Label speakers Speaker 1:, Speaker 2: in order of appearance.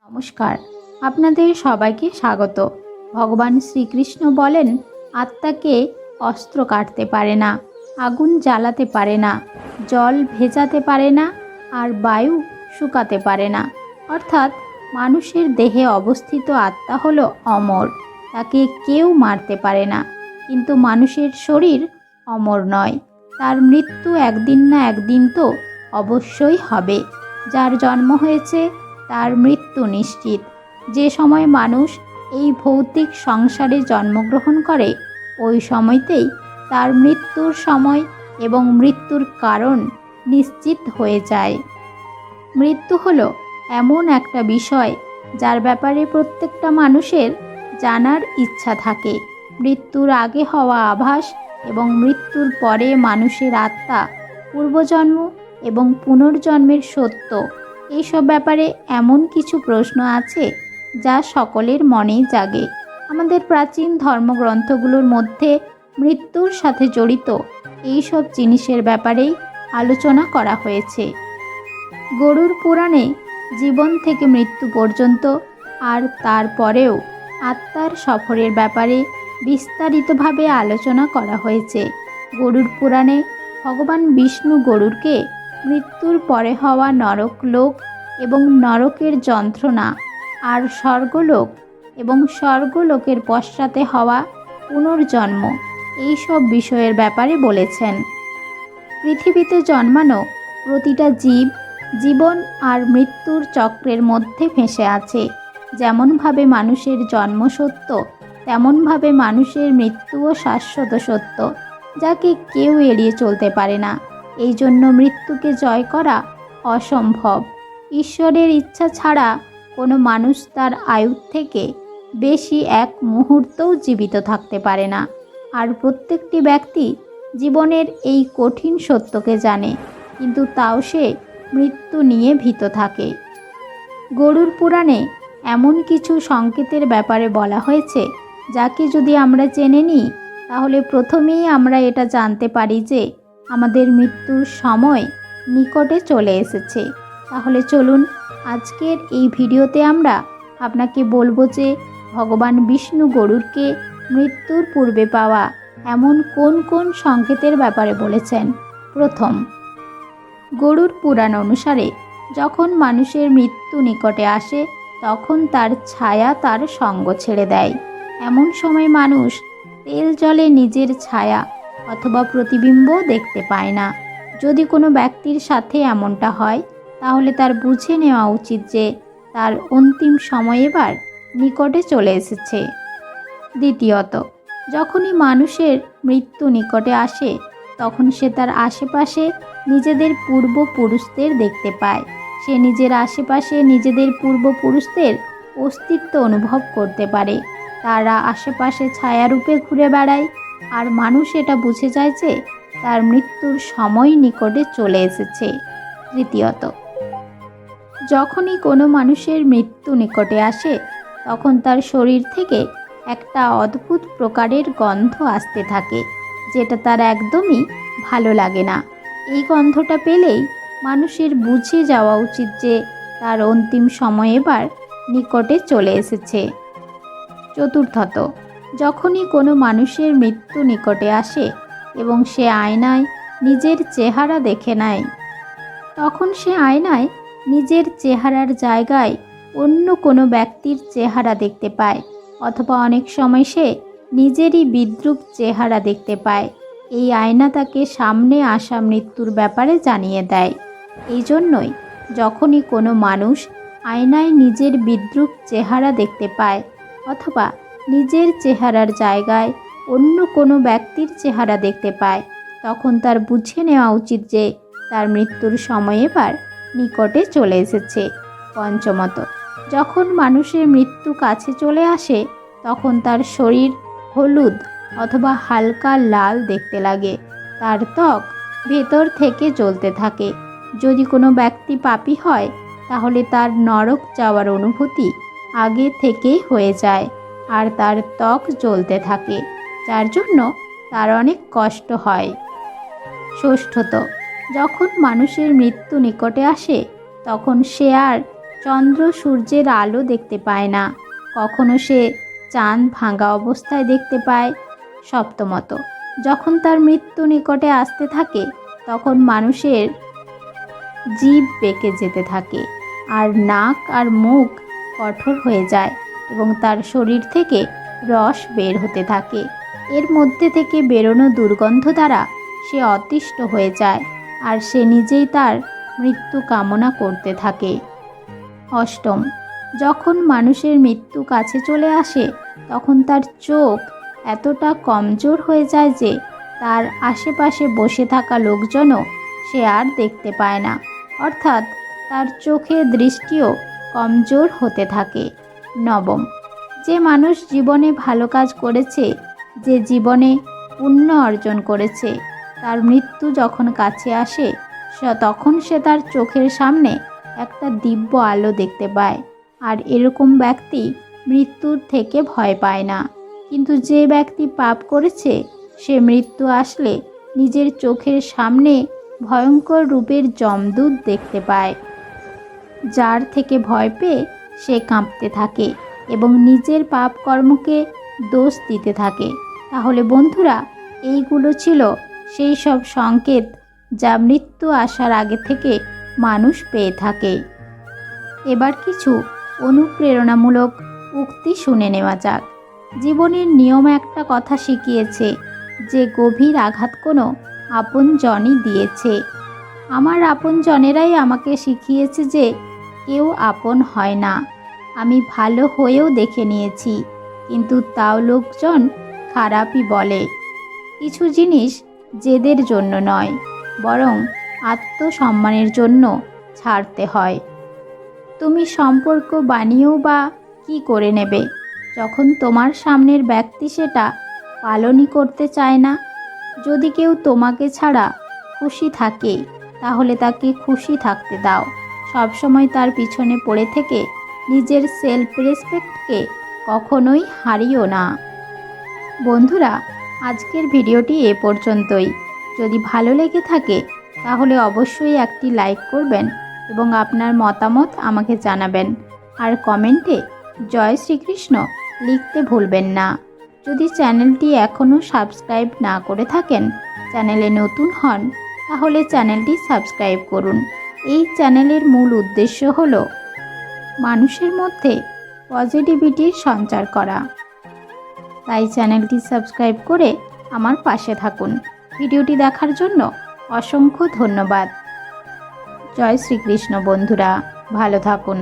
Speaker 1: নমস্কার, আপনাদের সবাইকে স্বাগত। ভগবান শ্রীকৃষ্ণ বলেন, আত্মাকে অস্ত্র কাটতে পারে না, আগুন জ্বালাতে পারে না, জল ভেজাতে পারে না, আর বায়ু শুকাতে পারে না। অর্থাৎ মানুষের দেহে অবস্থিত আত্মা হলো অমর, তাকে কেউ মারতে পারে না। কিন্তু মানুষের শরীর অমর নয়, তার মৃত্যু একদিন না একদিন তো অবশ্যই হবে। যার জন্ম হয়েছে তার মৃত্যু নিশ্চিত। যে সময় মানুষ এই ভৌতিক সংসারে জন্মগ্রহণ করে, ওই সময়তেই তার মৃত্যুর সময় এবং মৃত্যুর কারণ নিশ্চিত হয়ে যায়। মৃত্যু হলো এমন একটা বিষয় যার ব্যাপারে প্রত্যেকটা মানুষের জানার ইচ্ছা থাকে। মৃত্যুর আগে হওয়া আভাস এবং মৃত্যুর পরে মানুষের আত্মা, পূর্বজন্ম এবং পুনর্জন্মের সত্য, এইসব ব্যাপারে এমন কিছু প্রশ্ন আছে যা সকলের মনেই জাগে। আমাদের প্রাচীন ধর্মগ্রন্থগুলোর মধ্যে মৃত্যুর সাথে জড়িত এইসব জিনিসের ব্যাপারেই আলোচনা করা হয়েছে। গরুড় পুরাণে জীবন থেকে মৃত্যু পর্যন্ত আর তারপরেও আত্মার সফরের ব্যাপারে বিস্তারিতভাবে আলোচনা করা হয়েছে। গরুড় পুরাণে ভগবান বিষ্ণু গরুড়কে মৃত্যুর পরে হওয়া নরকলোক এবং নরকের যন্ত্রণা, আর স্বর্গলোক এবং স্বর্গলোকের পশ্চাতে হওয়া পুনর্জন্ম, এইসব বিষয়ের ব্যাপারে বলেছেন। পৃথিবীতে জন্মানো প্রতিটা জীব জীবন আর মৃত্যুর চক্রের মধ্যে ফেঁসে আছে। যেমনভাবে মানুষের জন্ম সত্য, তেমনভাবে মানুষের মৃত্যুও শাশ্বত সত্য, যাকে কেউ এড়িয়ে চলতে পারে না। এই জন্য মৃত্যুকে জয় করা অসম্ভব। ঈশ্বরের ইচ্ছা ছাড়া কোনো মানুষ তার আয়ুর থেকে বেশি এক মুহূর্তও জীবিত থাকতে পারে না। আর প্রত্যেকটি ব্যক্তি জীবনের এই কঠিন সত্যকে জানে, কিন্তু তাও সে মৃত্যু নিয়ে ভীত থাকে। গরুড় পুরাণে এমন কিছু সংকেতের ব্যাপারে বলা হয়েছে, যাকে যদি আমরা জেনে নিই, তাহলে প্রথমেই আমরা এটা জানতে পারি যে আমাদের মৃত্যুর সময় নিকটে চলে এসেছে। তাহলে চলুন, আজকের এই ভিডিওতে আমরা আপনাকে বলবো যে ভগবান বিষ্ণু গরুড়কে মৃত্যুর পূর্বে পাওয়া এমন কোন কোন সংকেতের ব্যাপারে বলেছেন। প্রথম, গরুড় পুরাণ অনুসারে যখন মানুষের মৃত্যু নিকটে আসে, তখন তার ছায়া তার সঙ্গ ছেড়ে দেয়। এমন সময় মানুষ তেল জলে নিজের ছায়া অথবা প্রতিবিম্ব দেখতে পায় না। যদি কোনো ব্যক্তির সাথে এমনটা হয়, তাহলে তার বুঝে নেওয়া উচিত যে তার অন্তিম সময় এবার নিকটে চলে এসেছে। দ্বিতীয়ত, যখনই মানুষের মৃত্যু নিকটে আসে, তখন সে তার আশেপাশে নিজেদের পূর্বপুরুষদের দেখতে পায়। সে নিজের আশেপাশে নিজেদের পূর্বপুরুষদের অস্তিত্ব অনুভব করতে পারে। তারা আশেপাশে ছায়ারূপে ঘুরে বেড়ায়, আর মানুষ এটা বুঝে যায় যে তার মৃত্যুর সময় নিকটে চলে এসেছে। তৃতীয়ত, যখনই কোনো মানুষের মৃত্যু নিকটে আসে, তখন তার শরীর থেকে একটা অদ্ভুত প্রকারের গন্ধ আসতে থাকে, যেটা তার একদমই ভালো লাগে না। এই গন্ধটা পেলেই মানুষের বুঝে যাওয়া উচিত যে তার অন্তিম সময় এবার নিকটে চলে এসেছে। চতুর্থত, যখনই কোনো মানুষের মৃত্যু নিকটে আসে এবং সে আয়নায় নিজের চেহারা দেখে নেয়, তখন সে আয়নায় নিজের চেহারার জায়গায় অন্য কোনো ব্যক্তির চেহারা দেখতে পায়, অথবা অনেক সময় সে নিজেরই বিদ্রূপ চেহারা দেখতে পায়। এই আয়না তাকে সামনে আসা মৃত্যুর ব্যাপারে জানিয়ে দেয়। এই জন্যই যখনই কোনো মানুষ আয়নায় নিজের বিদ্রূপ চেহারা দেখতে পায়, অথবা নিজের চেহারার জায়গায় অন্য কোনো ব্যক্তির চেহারা দেখতে পায়, তখন তার বুঝে নেওয়া উচিত যে তার মৃত্যুর সময় এবার নিকটে চলে এসেছে। পঞ্চমত, যখন মানুষের মৃত্যু কাছে চলে আসে, তখন তার শরীর হলুদ অথবা হালকা লাল দেখতে লাগে। তার ত্বক ভেতর থেকে জ্বলতে থাকে। যদি কোনো ব্যক্তি পাপী হয়, তাহলে তার নরক যাওয়ার অনুভূতি আগে থেকেই হয়ে যায়, আর তার ত্বক জ্বলতে থাকে, যার জন্য তার অনেক কষ্ট হয়। ষষ্ঠত, যখন মানুষের মৃত্যু নিকটে আসে, তখন সে আর চন্দ্র সূর্যের আলো দেখতে পায় না, কখনো সে চাঁদ ভাঙা অবস্থায় দেখতে পায়। সপ্তমত, যখন তার মৃত্যু নিকটে আসতে থাকে তখন মানুষের জিভ বেঁকে যেতে থাকে, আর নাক আর মুখ কঠোর হয়ে যায় এবং তার শরীর থেকে রস বের হতে থাকে। এর মধ্যে থেকে বেরোনো দুর্গন্ধ দ্বারা সে অতিষ্ঠ হয়ে যায় আর সে নিজেই তার মৃত্যু কামনা করতে থাকে। অষ্টম, যখন মানুষের মৃত্যু কাছে চলে আসে তখন তার চোখ এতটা কমজোর হয়ে যায় যে তার আশেপাশে বসে থাকা লোকজনও সে আর দেখতে পায় না, অর্থাৎ তার চোখের দৃষ্টিও কমজোর হতে থাকে। নবম, যে মানুষ জীবনে ভালো কাজ করেছে, যে জীবনে পুণ্য অর্জন করেছে, তার মৃত্যু যখন কাছে আসে তখন সে তার চোখের সামনে একটা দিব্য আলো দেখতে পায়, আর এরকম ব্যক্তি মৃত্যুর থেকে ভয় পায় না। কিন্তু যে ব্যক্তি পাপ করেছে সে মৃত্যু আসলে নিজের চোখের সামনে ভয়ঙ্কর রূপের যমদূত দেখতে পায়, যার থেকে ভয় পেয়ে সে কাঁপতে থাকে এবং নিজের পাপ কর্মকে দোষ দিতে থাকে। তাহলে বন্ধুরা, এইগুলো ছিল সেই সব সংকেত যা মৃত্যু আসার আগে থেকে মানুষ পেয়ে থাকে। এবার কিছু অনুপ্রেরণামূলক উক্তি শুনে নেওয়া যাক। জীবনের নিয়ম একটা কথা শিখিয়েছে যে গভীর আঘাত কোনো আপনজনই দিয়েছে। আমার আপনজনেরাই আমাকে শিখিয়েছে যে কেউ আপন হয় না। আমি ভালো হয়েও দেখে নিয়েছি, কিন্তু তাও লোকজন খারাপই বলে। কিছু জিনিস জেদের জন্য নয়, বরং আত্মসম্মানের জন্য ছাড়তে হয়। তুমি সম্পর্ক বানিয়েও বা কী করে নেবে যখন তোমার সামনের ব্যক্তি সেটা পালনই করতে চায় না? যদি কেউ তোমাকে ছাড়া খুশি থাকে তাহলে তাকে খুশি থাকতে দাও। সবসময় তার পিছনে পড়ে থেকে নিজের সেলফ রেসপেক্টকে কখনোই হারিও না। বন্ধুরা, আজকের ভিডিওটি এ পর্যন্তই। যদি ভালো লেগে থাকে তাহলে অবশ্যই একটি লাইক করবেন এবং আপনার মতামত আমাকে জানাবেন, আর কমেন্টে জয় শ্রীকৃষ্ণ লিখতে ভুলবেন না। যদি চ্যানেলটি এখনও সাবস্ক্রাইব না করে থাকেন, চ্যানেলে নতুন হন, তাহলে চ্যানেলটি সাবস্ক্রাইব করুন। এই চ্যানেলের মূল উদ্দেশ্য হলো মানুষের মধ্যে পজিটিভিটির সঞ্চার করা। তাই চ্যানেলটি সাবস্ক্রাইব করে আমার পাশে থাকুন। ভিডিওটি দেখার জন্য অসংখ্য ধন্যবাদ। জয় শ্রীকৃষ্ণ বন্ধুরা, ভালো থাকুন।